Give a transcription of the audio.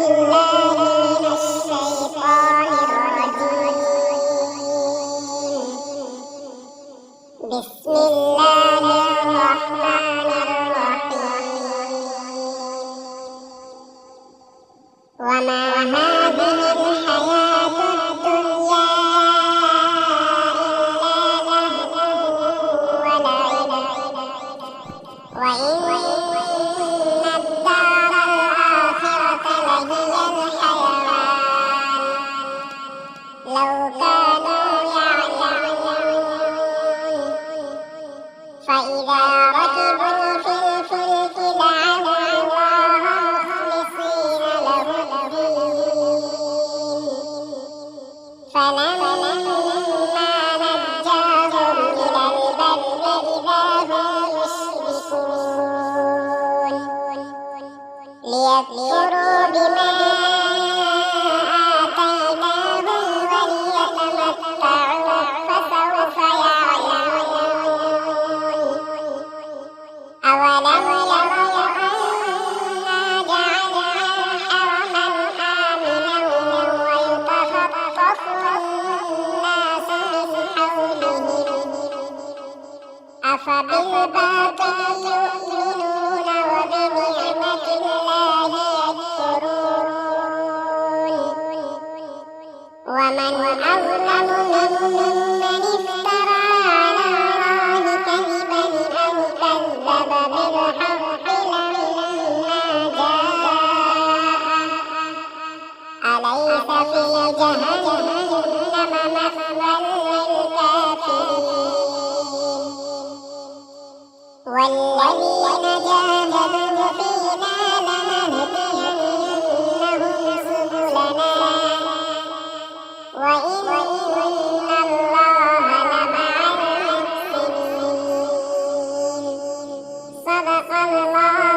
بالله من الشيطان الرجيم. بسم الله الرحمن الرحيم. وما هذه الحياة الدنيا إلا لهو ولعب، وإن الدار الآخرة لهي الحيوان لو كانوا يعلمون. فإذا ركبوا في الفلك دعوا الله مخلصين له الدين، فلما نجاهم إلى البر إذا هم يشركون ليكفروا بما آتيناهم وليتمتعوا فسوف يعلمون. أولم يروا أنا جعلنا حرما آمنا ويتخطف الناس من حولهم أفبالباطل يؤمنون وبنعمة الله يكفرون. ومن أظلم ممن افترى على الله كذبا أو كذب بالحق لما جاءه، أليس في جهنم مثوى للكافرين. والذين جاهدوا فينا لنهدينهم سبلنا وإن الله لمع المحسنين. صدق الله